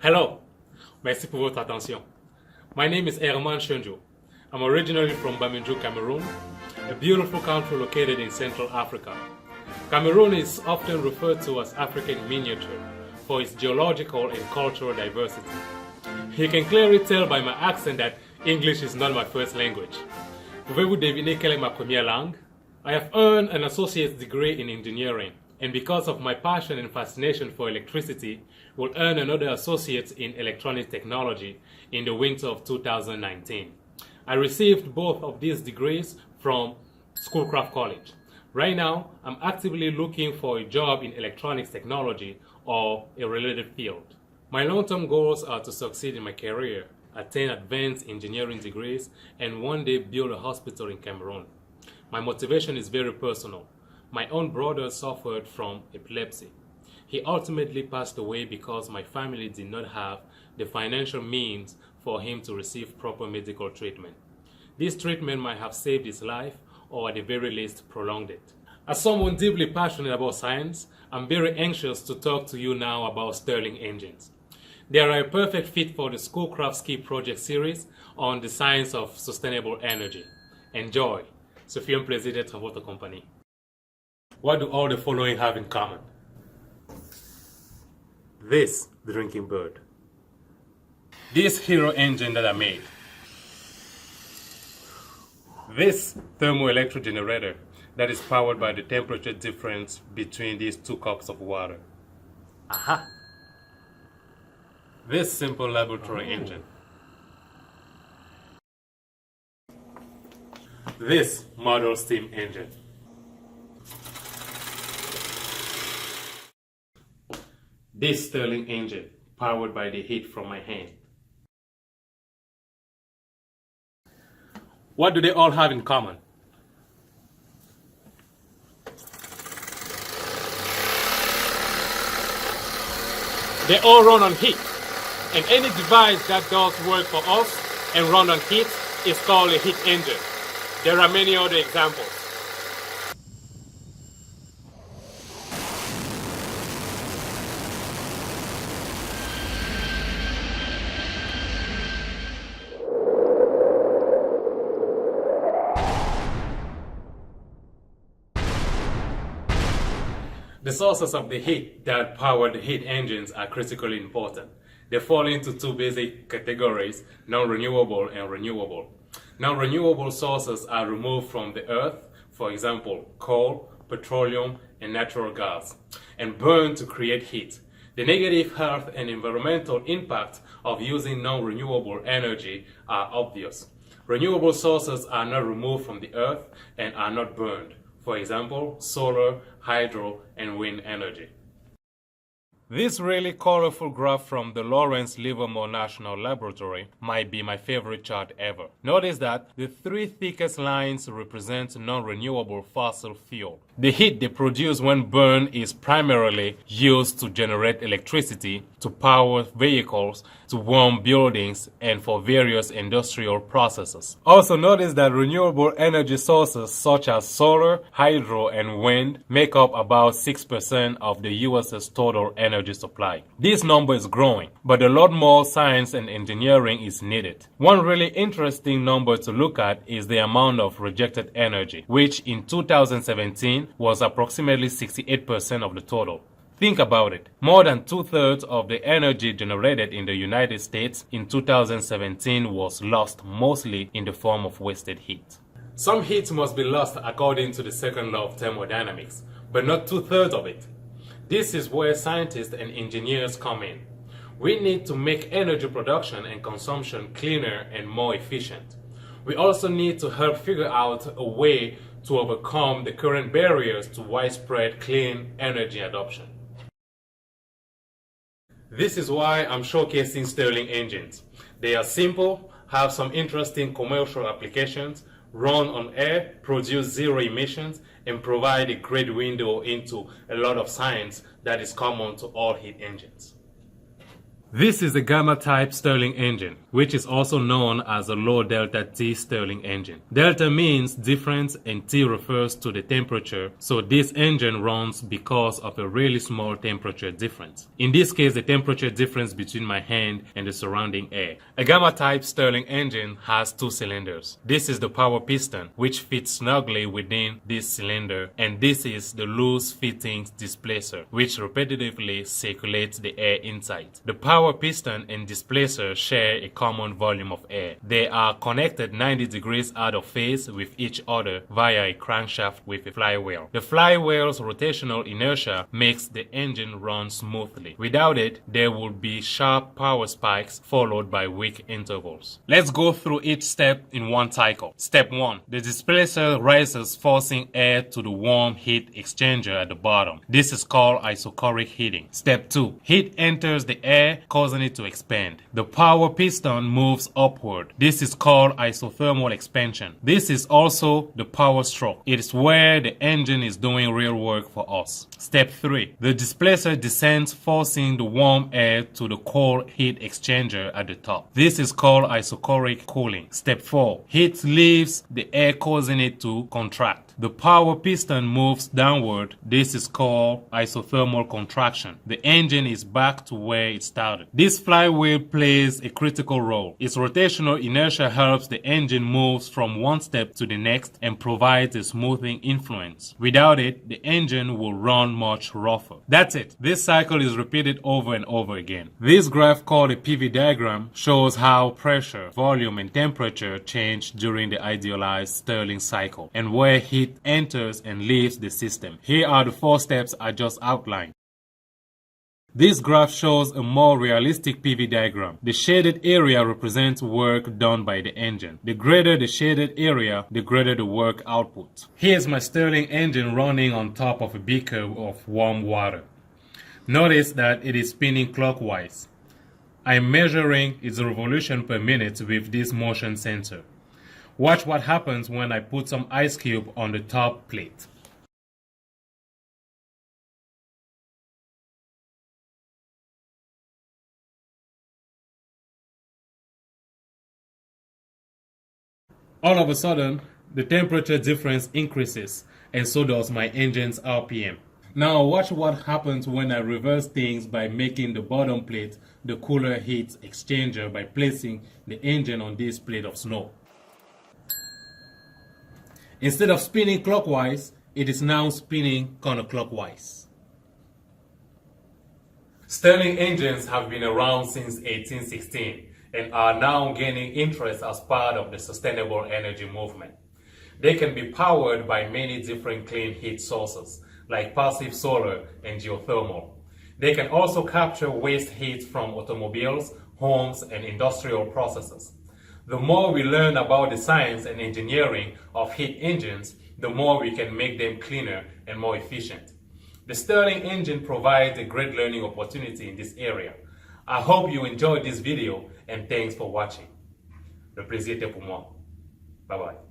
Hello, merci pour votre attention. My name is Hermann Chendjou. I'm originally from Bamindou, Cameroon, a beautiful country located in Central Africa. Cameroon is often referred to as African miniature for its geological and cultural diversity. You can clearly tell by my accent that English is not my first language. Pouvez-vous deviner quelle est ma première langue? I have earned an associate's degree in engineering, and because of my passion and fascination for electricity, will earn another associate's in electronic technology in the winter of 2019. I received both of these degrees from Schoolcraft College. Right now, I'm actively looking for a job in electronics technology or a related field. My long-term goals are to succeed in my career, attain advanced engineering degrees, and one day build a hospital in Cameroon. My motivation is very personal. My own brother suffered from epilepsy. He ultimately passed away because my family did not have the financial means for him to receive proper medical treatment. This treatment might have saved his life or at the very least prolonged it. As someone deeply passionate about science, I'm very anxious to talk to you now about Stirling engines. They are a perfect fit for the Schoolcraft Ski Project series on the science of sustainable energy. Enjoy! Ce fut un plaisir d'être en votre compagnie. What do all the following have in common? This drinking bird. This hero engine that I made. This thermoelectric generator that is powered by the temperature difference between these 2 cups of water. Aha! This simple laboratory engine. This model steam engine. This Stirling engine, powered by the heat from my hand. What do they all have in common? They all run on heat, and any device that does work for us and run on heat is called a heat engine. There are many other examples. The sources of the heat that power the heat engines are critically important. They fall into 2 basic categories, non-renewable and renewable. Non-renewable sources are removed from the earth, for example, coal, petroleum, and natural gas, and burned to create heat. The negative health and environmental impact of using non-renewable energy are obvious. Renewable sources are not removed from the earth and are not burned. For example, solar, hydro, and wind energy. This really colorful graph from the Lawrence Livermore National Laboratory might be my favorite chart ever. Notice that the 3 thickest lines represent non-renewable fossil fuel. The heat they produce when burned is primarily used to generate electricity, to power vehicles, to warm buildings, and for various industrial processes. Also notice that renewable energy sources such as solar, hydro, and wind make up about 6% of the US's total energy supply. This number is growing, but a lot more science and engineering is needed. One really interesting number to look at is the amount of rejected energy, which in 2017 was approximately 68% of the total. Think about it. More than 2/3 of the energy generated in the United States in 2017 was lost mostly in the form of wasted heat. Some heat must be lost according to the second law of thermodynamics, but not 2/3 of it. This is where scientists and engineers come in. We need to make energy production and consumption cleaner and more efficient. We also need to help figure out a way to overcome the current barriers to widespread clean energy adoption. This is why I'm showcasing Stirling engines. They are simple, have some interesting commercial applications, run on air, produce zero emissions, and provide a great window into a lot of science that is common to all heat engines. This is a gamma-type Stirling engine, which is also known as a low delta T Stirling engine. Delta means difference and T refers to the temperature, so this engine runs because of a really small temperature difference. In this case, the temperature difference between my hand and the surrounding air. A gamma-type Stirling engine has two cylinders. This is the power piston, which fits snugly within this cylinder, and this is the loose-fitting displacer, which repetitively circulates the air inside. The power piston and displacer share a common volume of air. They are connected 90 degrees out of phase with each other via a crankshaft with a flywheel. The flywheel's rotational inertia makes the engine run smoothly. Without it, there would be sharp power spikes followed by weak intervals. Let's go through each step in one cycle. Step 1. The displacer rises, forcing air to the warm heat exchanger at the bottom. This is called isochoric heating. Step 2. Heat enters the air, causing it to expand. The power piston moves upward. This is called isothermal expansion. This is also the power stroke. It is where the engine is doing real work for us. Step 3. The displacer descends, forcing the warm air to the cold heat exchanger at the top. This is called isochoric cooling. Step 4. Heat leaves the air, causing it to contract. The power piston moves downward. This is called isothermal contraction. The engine is back to where it started. This flywheel plays a critical role. Its rotational inertia helps the engine move from one step to the next and provides a smoothing influence. Without it, the engine will run much rougher. That's it. This cycle is repeated over and over again. This graph, called a PV diagram, shows how pressure, volume, and temperature change during the idealized Stirling cycle and where heat enters and leaves the system. Here are the 4 steps I just outlined. This graph shows a more realistic PV diagram. The shaded area represents work done by the engine. The greater the shaded area, the greater the work output. Here's my Stirling engine running on top of a beaker of warm water. Notice that it is spinning clockwise. I'm measuring its revolution per minute with this motion sensor. Watch what happens when I put some ice cube on the top plate. All of a sudden, the temperature difference increases, and so does my engine's RPM. Now watch what happens when I reverse things by making the bottom plate the cooler heat exchanger by placing the engine on this plate of snow. Instead of spinning clockwise, it is now spinning counterclockwise. Stirling engines have been around since 1816 and are now gaining interest as part of the sustainable energy movement. They can be powered by many different clean heat sources, like passive solar and geothermal. They can also capture waste heat from automobiles, homes, and industrial processes. The more we learn about the science and engineering of heat engines, the more we can make them cleaner and more efficient. The Stirling engine provides a great learning opportunity in this area. I hope you enjoyed this video and thanks for watching. Le plaisir était pour moi. Bye bye.